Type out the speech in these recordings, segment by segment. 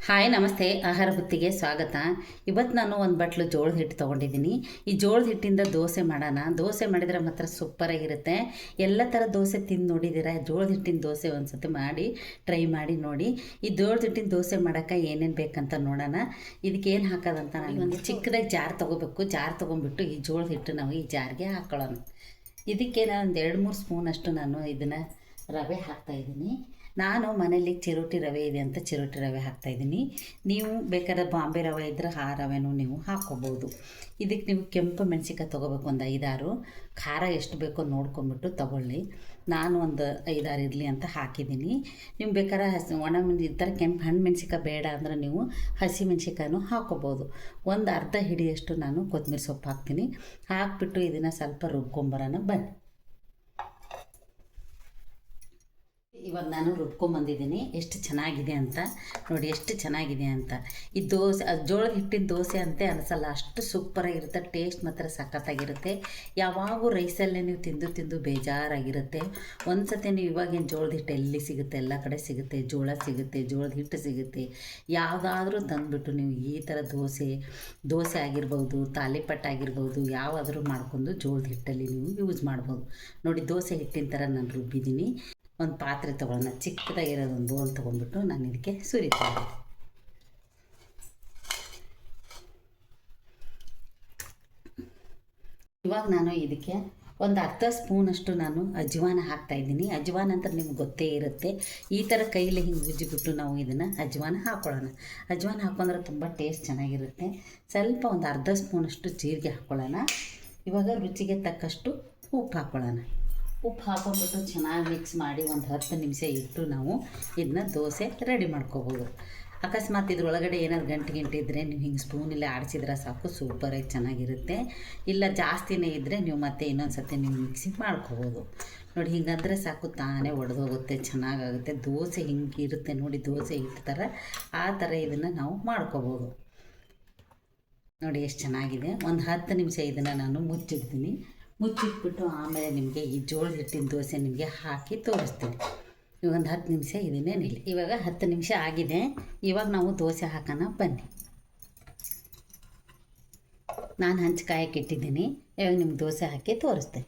Hi ನಮಸ್ತೆ, ಆಹಾರ ಬುತ್ತಿಗೆ ಸ್ವಾಗತ. ಇವತ್ತು ನಾನು ಒಂದು ಬಟ್ಲು ಜೋಳದ ಹಿಟ್ಟು ತೊಗೊಂಡಿದ್ದೀನಿ. ಈ ಜೋಳದ ಹಿಟ್ಟಿಂದ ದೋಸೆ ಮಾಡೋಣ. ದೋಸೆ ಮಾಡಿದರೆ ಮಾತ್ರ ಸೂಪರಾಗಿರುತ್ತೆ. ಎಲ್ಲ ಥರ ದೋಸೆ ತಿಂದು ನೋಡಿದ್ದೀರಾ? ಜೋಳದ ಹಿಟ್ಟಿನ ದೋಸೆ ಒಂದು ಸತಿ ಮಾಡಿ ಟ್ರೈ ಮಾಡಿ ನೋಡಿ. ಈ ಜೋಳದ ಹಿಟ್ಟಿನ ದೋಸೆ ಮಾಡೋಕ್ಕೆ ಏನೇನು ಬೇಕಂತ ನೋಡೋಣ. ಇದಕ್ಕೆ ಏನು ಹಾಕೋದಂತ ನಾನು ಒಂದು ಚಿಕ್ಕದಾಗಿ ಜಾರ್ ತೊಗೋಬೇಕು. ಜಾರ್ ತೊಗೊಂಡ್ಬಿಟ್ಟು ಈ ಜೋಳದ ಹಿಟ್ಟು ನಾವು ಈ ಜಾರ್ಗೆ ಹಾಕ್ಕೊಳ್ಳೋಣ. ಇದಕ್ಕೆ ನಾನು ಒಂದು 2-3 ಸ್ಪೂನಷ್ಟು ನಾನು ಇದನ್ನು ರವೆ ಹಾಕ್ತಾಯಿದ್ದೀನಿ. ನಾನು ಮನೇಲಿ ಚಿರೋಟಿ ರವೆ ಇದೆ ಅಂತ ಚಿರೋಟಿ ರವೆ ಹಾಕ್ತಾಯಿದ್ದೀನಿ. ನೀವು ಬೇಕಾದ್ರೆ ಬಾಂಬೆ ರವೆ ಇದ್ದರೆ ಆ ರವೆನೂ ನೀವು ಹಾಕ್ಕೋಬೋದು. ಇದಕ್ಕೆ ನೀವು ಕೆಂಪು ಮೆಣಸಿನ್ಕಾಯಿ ತೊಗೋಬೇಕು, ಒಂದು 5-6. ಖಾರ ಎಷ್ಟು ಬೇಕೋ ನೋಡ್ಕೊಂಬಿಟ್ಟು ತೊಗೊಳ್ಳಿ. ನಾನು ಒಂದು 5-6 ಇರಲಿ ಅಂತ ಹಾಕಿದ್ದೀನಿ. ನೀವು ಬೇಕಾದ್ರೆ ಒಣ ಈ ಥರ ಕೆಂಪು ಹಣ್ಣು ಮೆಣಸಿನ್ಕಾಯಿ ಬೇಡ ಅಂದರೆ ನೀವು ಹಸಿ ಮೆಣಸಿನ್ಕಾಯಿನೂ ಹಾಕ್ಕೋಬೋದು. ಒಂದು ಅರ್ಧ ಹಿಡಿಯಷ್ಟು ನಾನು ಕೊತ್ತಂಬರಿ ಸೊಪ್ಪು ಹಾಕ್ತೀನಿ. ಹಾಕಿಬಿಟ್ಟು ಇದನ್ನು ಸ್ವಲ್ಪ ರುಬ್ಕೊಂಬರೋಣ ಬನ್ನಿ. ಇವಾಗ ನಾನು ರುಬ್ಕೊಂಬಂದಿದ್ದೀನಿ. ಎಷ್ಟು ಚೆನ್ನಾಗಿದೆ ಅಂತ ನೋಡಿ, ಎಷ್ಟು ಚೆನ್ನಾಗಿದೆ ಅಂತ. ಈ ದೋಸೆ ಜೋಳದ ಹಿಟ್ಟಿನ ದೋಸೆ ಅಂತೆ ಅನಿಸಲ್ಲ, ಅಷ್ಟು ಸೂಪರಾಗಿರುತ್ತೆ. ಟೇಸ್ಟ್ ಮಾತ್ರ ಸಖತ್ತಾಗಿರುತ್ತೆ. ಯಾವಾಗೂ ರೈಸಲ್ಲೇ ನೀವು ತಿಂದು ತಿಂದು ಬೇಜಾರಾಗಿರುತ್ತೆ. ಒಂದು ಸತಿ ನೀವು ಇವಾಗೇನು ಜೋಳದ ಹಿಟ್ಟು ಎಲ್ಲಿ ಸಿಗುತ್ತೆ, ಎಲ್ಲ ಕಡೆ ಸಿಗುತ್ತೆ. ಜೋಳ ಸಿಗುತ್ತೆ, ಜೋಳದ ಹಿಟ್ಟು ಸಿಗುತ್ತೆ. ಯಾವುದಾದ್ರೂ ತಂದುಬಿಟ್ಟು ನೀವು ಈ ಥರ ದೋಸೆ ಆಗಿರ್ಬೋದು, ತಾಲಿಪಟ್ಟು ಆಗಿರ್ಬೋದು, ಯಾವುದಾದ್ರೂ ಮಾಡ್ಕೊಂಡು ಜೋಳದ ಹಿಟ್ಟಲ್ಲಿ ನೀವು ಯೂಸ್ ಮಾಡ್ಬೋದು. ನೋಡಿ, ದೋಸೆ ಹಿಟ್ಟಿನ ಥರ ನಾನು ರುಬ್ಬಿದ್ದೀನಿ. ಒಂದು ಪಾತ್ರೆ ತೊಗೊಳ್ಳೋಣ. ಚಿಕ್ಕದಾಗಿರೋದು ಒಂದು ಬೋಲ್ ತೊಗೊಂಡ್ಬಿಟ್ಟು ನಾನು ಇದಕ್ಕೆ ಸುರಿತೀನಿ. ಇವಾಗ ನಾನು ಇದಕ್ಕೆ ಒಂದು ಅರ್ಧ ಸ್ಪೂನಷ್ಟು ನಾನು ಅಜ್ವಾನ ಹಾಕ್ತಾಯಿದ್ದೀನಿ. ಅಜ್ವಾನ ಅಂತ ನಿಮ್ಗೆ ಗೊತ್ತೇ ಇರುತ್ತೆ. ಈ ಥರ ಕೈಯಲ್ಲಿ ಹಿಂಗೆ ಉಜ್ಜಿಬಿಟ್ಟು ನಾವು ಇದನ್ನು ಅಜ್ವಾನ ಹಾಕ್ಕೊಳ್ಳೋಣ. ಅಜ್ವಾನ ಹಾಕ್ಕೊಂಡ್ರೆ ತುಂಬ ಟೇಸ್ಟ್ ಚೆನ್ನಾಗಿರುತ್ತೆ. ಸ್ವಲ್ಪ ಒಂದು ಅರ್ಧ ಸ್ಪೂನಷ್ಟು ಜೀರಿಗೆ ಹಾಕ್ಕೊಳ್ಳೋಣ. ಇವಾಗ ರುಚಿಗೆ ತಕ್ಕಷ್ಟು ಉಪ್ಪು ಹಾಕ್ಕೊಳ್ಳೋಣ. ಉಪ್ಪು ಹಾಕೊಂಡ್ಬಿಟ್ಟು ಚೆನ್ನಾಗಿ ಮಿಕ್ಸ್ ಮಾಡಿ ಒಂದು 10 ನಿಮಿಷ ಇಟ್ಟು ನಾವು ಇದನ್ನ ದೋಸೆ ರೆಡಿ ಮಾಡ್ಕೋಬೋದು. ಅಕಸ್ಮಾತ್ ಇದ್ರೊಳಗಡೆ ಏನಾದ್ರು ಗಂಟು ಇದ್ದರೆ ನೀವು ಹಿಂಗೆ ಸ್ಪೂನಲ್ಲಿ ಆಡಿಸಿದ್ರೆ ಸಾಕು, ಸೂಪರಾಗಿ ಚೆನ್ನಾಗಿರುತ್ತೆ. ಇಲ್ಲ ಜಾಸ್ತಿನೇ ಇದ್ದರೆ ನೀವು ಮತ್ತೆ ಇನ್ನೊಂದು ಸತಿ ನೀವು ಮಿಕ್ಸಿ ಮಾಡ್ಕೋಬೋದು. ನೋಡಿ, ಹಿಂಗಂದರೆ ಸಾಕು, ತಾನೇ ಒಡೆದೋಗುತ್ತೆ, ಚೆನ್ನಾಗಾಗುತ್ತೆ. ದೋಸೆ ಹಿಂಗೆ ಇರುತ್ತೆ ನೋಡಿ, ದೋಸೆ ಹಿಟ್ಟು ಥರ, ಆ ಥರ ಇದನ್ನು ನಾವು ಮಾಡ್ಕೋಬೋದು. ನೋಡಿ ಎಷ್ಟು ಚೆನ್ನಾಗಿದೆ. ಒಂದು 10 ನಿಮಿಷ ಇದನ್ನು ನಾನು ಮುಚ್ಚಿಟ್ಬಿಟ್ಟು ಆಮೇಲೆ ನಿಮಗೆ ಈ ಜೋಳದ ಹಿಟ್ಟಿನ ದೋಸೆ ನಿಮಗೆ ಹಾಕಿ ತೋರಿಸ್ತೀನಿ. ಒಂದು 10 ನಿಮಿಷ ಇದನ್ನೇ ನಿಲ್ಲಿ. ಇವಾಗ 10 ನಿಮಿಷ ಆಗಿದೆ. ಇವಾಗ ನಾವು ದೋಸೆ ಹಾಕೋಣ ಬನ್ನಿ. ನಾನು ಹಂಚು ಕಾಯಕ್ಕೆ ಇಟ್ಟಿದ್ದೀನಿ. ಇವಾಗ ನಿಮ್ಗೆ ದೋಸೆ ಹಾಕಿ ತೋರಿಸ್ತೆ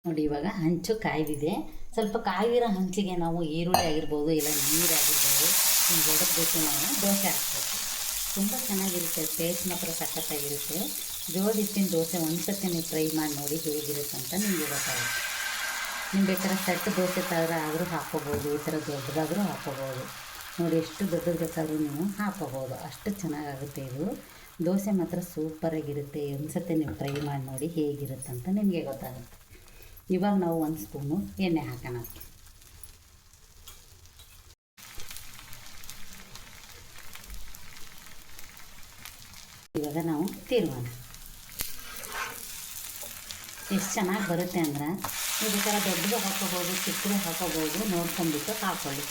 ನೋಡಿ. ಇವಾಗ ಹಂಚು ಕಾಯ್ದಿದೆ. ಸ್ವಲ್ಪ ಕಾಯ್ದಿರೋ ಹಂಚಿಗೆ ನಾವು ಈರುಳ್ಳಿ ಆಗಿರ್ಬೋದು, ಇಲ್ಲ ನೀರಾಗಿರ್ಬೋದು, ಹಿಂಗೆ ಹೊಡೆದ್ಬಿಟ್ಟು ನಾವು ದೋಸೆ ಹಾಕ್ಬೇಕು. ತುಂಬ ಚೆನ್ನಾಗಿರುತ್ತೆ. ಟೇಸ್ಟ್ ಮಾತ್ರ ಸಖತ್ತಾಗಿರುತ್ತೆ. ಜೋಳದ ಹಿಟ್ಟಿನ ದೋಸೆ ಒಂದು ಸತಿ ನೀವು ಟ್ರೈ ಮಾಡಿ ನೋಡಿ ಹೇಗಿರುತ್ತೆ ಅಂತ ನಿಮಗೆ ಗೊತ್ತಾಗುತ್ತೆ. ನೀವು ಬೇಕಾದ್ರೆ ಸೆಟ್ ದೋಸೆ ಥರ ಆದರೂ ಹಾಕ್ಕೋಬೋದು, ಈ ಥರ ದೊಡ್ಡದಾದರೂ ಹಾಕ್ಕೋಬೋದು. ನೋಡಿ, ಎಷ್ಟು ದೊಡ್ಡದು ಬೇಕಾದರೂ ನೀವು ಹಾಕ್ಕೋಬೋದು. ಅಷ್ಟು ಚೆನ್ನಾಗಾಗುತ್ತೆ. ಇದು ದೋಸೆ ಮಾತ್ರ ಸೂಪರಾಗಿರುತ್ತೆ. ಒಂದು ಸತಿ ನೀವು ಟ್ರೈ ಮಾಡಿ ನೋಡಿ ಹೇಗಿರುತ್ತೆ ಅಂತ ನಿಮಗೆ ಗೊತ್ತಾಗುತ್ತೆ. ಇವಾಗ ನಾವು 1 ಸ್ಪೂನು ಎಣ್ಣೆ ಹಾಕೋಣ. ಇವಾಗ ನಾವು ತಿರುಗೋಣ. ಎಷ್ಟು ಚೆನ್ನಾಗಿ ಬರುತ್ತೆ ಅಂದ್ರೆ ಈ ಥರ ದೊಡ್ಡದು ಹಾಕೋಬೋದು, ಚಿಕ್ಕದು ಹಾಕೋಬೋದು, ನೋಡ್ಕೊಂಡ್ಬಿಟ್ಟು ಹಾಕ್ಕೊಳ್ಳಿ.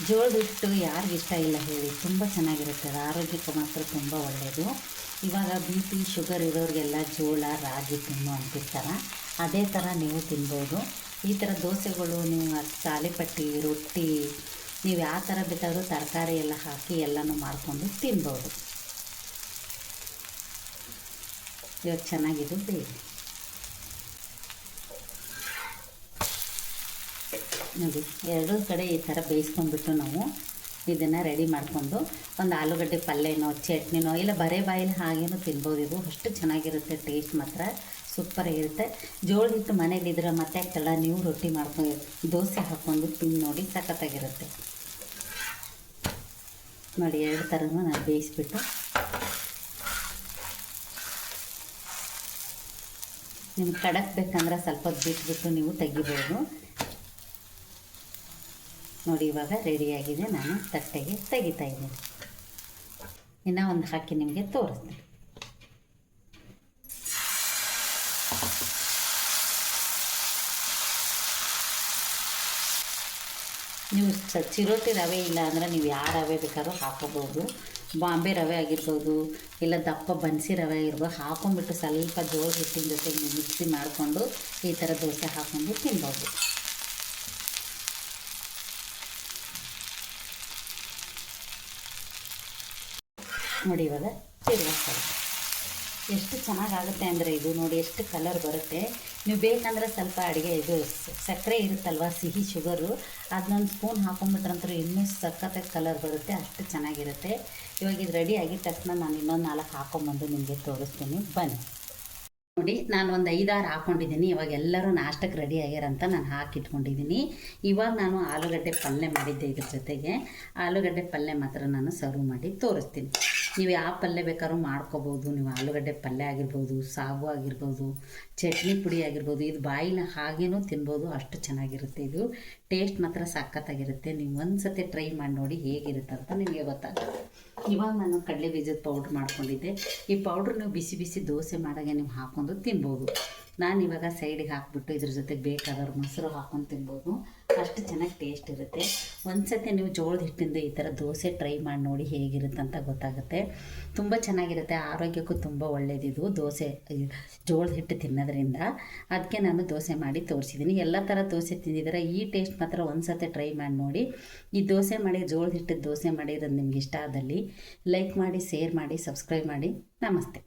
ಜೋಳದ ಹಿಟ್ಟು ಯಾರಿಗಿಷ್ಟ ಇಷ್ಟ ಇಲ್ಲ ಹೇಳಿ, ತುಂಬ ಚೆನ್ನಾಗಿರುತ್ತೆ. ಆರೋಗ್ಯಕ್ಕೆ ಮಾತ್ರ ತುಂಬ ಒಳ್ಳೆಯದು. ಇವಾಗ BP ಶುಗರ್ ಇರೋರಿಗೆಲ್ಲ ಜೋಳ ರಾಗಿ ತಿನ್ನು ಅಂತಿರ್ತಾರೆ. ಅದೇ ಥರ ನೀವು ತಿನ್ಬೋದು. ಈ ಥರ ದೋಸೆಗಳು ನೀವು ತಾಲಿಪಟ್ಟು ರೊಟ್ಟಿ ನೀವು ಯಾವ ಥರ ಬೇಕಾದರೂ ತರಕಾರಿ ಎಲ್ಲ ಹಾಕಿ ಎಲ್ಲನೂ ಮಾಡಿಕೊಂಡು ತಿನ್ಬೋದು. ಇವಾಗ ಚೆನ್ನಾಗಿದ್ದು ಬೇರೆ ನೋಡಿ, ಎರಡೂ ಕಡೆ ಈ ಥರ ಬೇಯಿಸ್ಕೊಂಡ್ಬಿಟ್ಟು ನಾವು ಇದನ್ನು ರೆಡಿ ಮಾಡಿಕೊಂಡು ಒಂದು ಆಲೂಗಡ್ಡೆ ಪಲ್ಯನೋ ಚಟ್ನಿನೋ ಇಲ್ಲ ಬರೇ ಬಾಯಲ್ಲಿ ಹಾಗೇನೋ ತಿನ್ಬೋದು. ಇದು ಅಷ್ಟು ಚೆನ್ನಾಗಿರುತ್ತೆ. ಟೇಸ್ಟ್ ಮಾತ್ರ ಸೂಪರಾಗಿರುತ್ತೆ. ಜೋಳದ ಹಿಟ್ಟು ಮನೇಲಿದ್ರೆ ಮತ್ತೆ ಆಗ್ತಲ್ಲ, ನೀವು ರೊಟ್ಟಿ ಮಾಡ್ಕೊಂಡು ದೋಸೆ ಹಾಕ್ಕೊಂಡು ತಿಂದು ನೋಡಿ, ಸಖತ್ತಾಗಿರುತ್ತೆ. ನೋಡಿ, 2 ಥರನೂ ನಾನು ಬೇಯಿಸ್ಬಿಟ್ಟು ನಿಮ್ಗೆ ಕಡಕ್ ಬೇಕಂದ್ರೆ ಸ್ವಲ್ಪ ಬಿಟ್ಬಿಟ್ಟು ನೀವು ತೆಗಿಬೋದು. ನೋಡಿ, ಇವಾಗ ರೆಡಿಯಾಗಿದೆ. ನಾನು ತಟ್ಟೆಗೆ ತೆಗಿತಾ ಇದ್ದೀನಿ. ಇನ್ನೂ ಒಂದು ಹಾಕಿ ನಿಮಗೆ ತೋರಿಸ್ತೀನಿ. ನೀವು ಚಿರೋಟಿ ರವೆ ಇಲ್ಲ ಅಂದರೆ ನೀವು ಯಾವ ರವೆ ಬೇಕಾದ್ರೂ ಹಾಕೋಬೋದು. ಬಾಂಬೆ ರವೆ ಆಗಿರ್ಬೋದು, ಇಲ್ಲ ದಪ್ಪ ಬನ್ಸಿ ರವೆ ಆಗಿರ್ಬೋದು, ಹಾಕೊಂಡ್ಬಿಟ್ಟು ಸ್ವಲ್ಪ ಜೋಳದ ಹಿಟ್ಟಿನ ಜೊತೆಗೆ ಮಿಕ್ಸಿ ಮಾಡಿಕೊಂಡು ಈ ಥರ ದೋಸೆ ಹಾಕ್ಕೊಂಡು ತಿನ್ಬೋದು. ನೋಡಿ ಇವಾಗ ತಿರ್ಗಿಸ್ತಾರೆ. ಎಷ್ಟು ಚೆನ್ನಾಗಾಗುತ್ತೆ ಅಂದರೆ ಇದು ನೋಡಿ ಎಷ್ಟು ಕಲರ್ ಬರುತ್ತೆ. ನೀವು ಬೇಕಂದರೆ ಸ್ವಲ್ಪ ಅಡುಗೆ ಇದು ಸಕ್ಕರೆ ಇರುತ್ತಲ್ವ, ಸಿಹಿ ಶುಗರು, ಅದನ್ನೊಂದು ಸ್ಪೂನ್ ಹಾಕೊಂಡ್ಬಿಟ್ರಂತೂ ಇನ್ನೂ ಸಖತ್ತಾಗಿ ಕಲರ್ ಬರುತ್ತೆ, ಅಷ್ಟು ಚೆನ್ನಾಗಿರುತ್ತೆ. ಇವಾಗ ಇದು ರೆಡಿ ಆಗಿದ ತಕ್ಷಣ ನಾನು ಇನ್ನೊಂದು 4 ಹಾಕೊಂಬಂದು ನಿಮಗೆ ತೋರಿಸ್ತೀನಿ, ಬನ್ನಿ. ನೋಡಿ ನಾನು ಒಂದು 5-6 ಹಾಕ್ಕೊಂಡಿದ್ದೀನಿ. ಇವಾಗ ಎಲ್ಲರೂ ನಾಷ್ಟಕ್ಕೆ ರೆಡಿ ಆಗ್ಯಾರಂತ ನಾನು ಹಾಕಿಟ್ಕೊಂಡಿದ್ದೀನಿ. ಇವಾಗ ನಾನು ಆಲೂಗಡ್ಡೆ ಪಲ್ಯ ಮಾಡಿದ್ದೆ, ಇದ್ರ ಜೊತೆಗೆ ಆಲೂಗಡ್ಡೆ ಪಲ್ಯ ಮಾತ್ರ ನಾನು ಸರ್ವ್ ಮಾಡಿ ತೋರಿಸ್ತೀನಿ. ನೀವು ಯಾವ ಪಲ್ಯ ಬೇಕಾದ್ರೂ ಮಾಡ್ಕೋಬೋದು. ನೀವು ಆಲೂಗಡ್ಡೆ ಪಲ್ಯ ಆಗಿರ್ಬೋದು, ಸಾಗು ಆಗಿರ್ಬೋದು, ಚಟ್ನಿ ಪುಡಿ ಆಗಿರ್ಬೋದು, ಇದು ಬಾಯಿನ ಹಾಗೇನೂ ತಿನ್ಬೋದು, ಅಷ್ಟು ಚೆನ್ನಾಗಿರುತ್ತೆ. ಇದು ಟೇಸ್ಟ್ ಮಾತ್ರ ಸಖತ್ತಾಗಿರುತ್ತೆ. ನೀವು ಒಂದು ಸತಿ ಟ್ರೈ ಮಾಡಿ ನೋಡಿ ಹೇಗಿರುತ್ತೆ ಅಂತ ನಿಮಗೆ ಗೊತ್ತಾಗುತ್ತೆ. ಇವಾಗ ನಾನು ಕಡಲೆ ಬೀಜದ ಪೌಡ್ರ್ ಮಾಡ್ಕೊಂಡಿದ್ದೆ. ಈ ಪೌಡ್ರ್ ನೀವು ಬಿಸಿ ಬಿಸಿ ದೋಸೆ ಮಾಡಾಗೆ ನೀವು ಹಾಕ್ಕೊಂಡು ತಿನ್ಬೋದು. ನಾನು ಇವಾಗ ಸೈಡಿಗೆ ಹಾಕ್ಬಿಟ್ಟು ಇದ್ರ ಜೊತೆ ಬೇಕಾದವ್ರು ಮೊಸರು ಹಾಕ್ಕೊಂಡು ತಿನ್ಬೋದು, ಅಷ್ಟು ಚೆನ್ನಾಗಿ ಟೇಸ್ಟ್ ಇರುತ್ತೆ. ಒಂದು ಸತಿ ನೀವು ಜೋಳದ ಹಿಟ್ಟಿಂದ ಈ ಥರ ದೋಸೆ ಟ್ರೈ ಮಾಡಿ ನೋಡಿ ಹೇಗಿರುತ್ತೆ ಅಂತ ಗೊತ್ತಾಗುತ್ತೆ. ತುಂಬ ಚೆನ್ನಾಗಿರುತ್ತೆ, ಆರೋಗ್ಯಕ್ಕೂ ತುಂಬ ಒಳ್ಳೆಯದಿದು ದೋಸೆ, ಜೋಳದ ಹಿಟ್ಟು ತಿನ್ನೋದ್ರಿಂದ. ಅದಕ್ಕೆ ನಾನು ದೋಸೆ ಮಾಡಿ ತೋರಿಸಿದ್ದೀನಿ. ಎಲ್ಲ ಥರ ದೋಸೆ ತಿಂದಿದ್ದಾರೆ, ಈ ಟೇಸ್ಟ್ ಮಾತ್ರ ಒಂದು ಸತಿ ಟ್ರೈ ಮಾಡಿ ನೋಡಿ. ಈ ದೋಸೆ ಮಾಡಿ, ಜೋಳದ ಹಿಟ್ಟು ದೋಸೆ ಮಾಡಿರೋದು ನಿಮ್ಗೆ ಇಷ್ಟ ಆದಲ್ಲಿ ಲೈಕ್ ಮಾಡಿ, ಶೇರ್ ಮಾಡಿ, ಸಬ್ಸ್ಕ್ರೈಬ್ ಮಾಡಿ. ನಮಸ್ತೆ.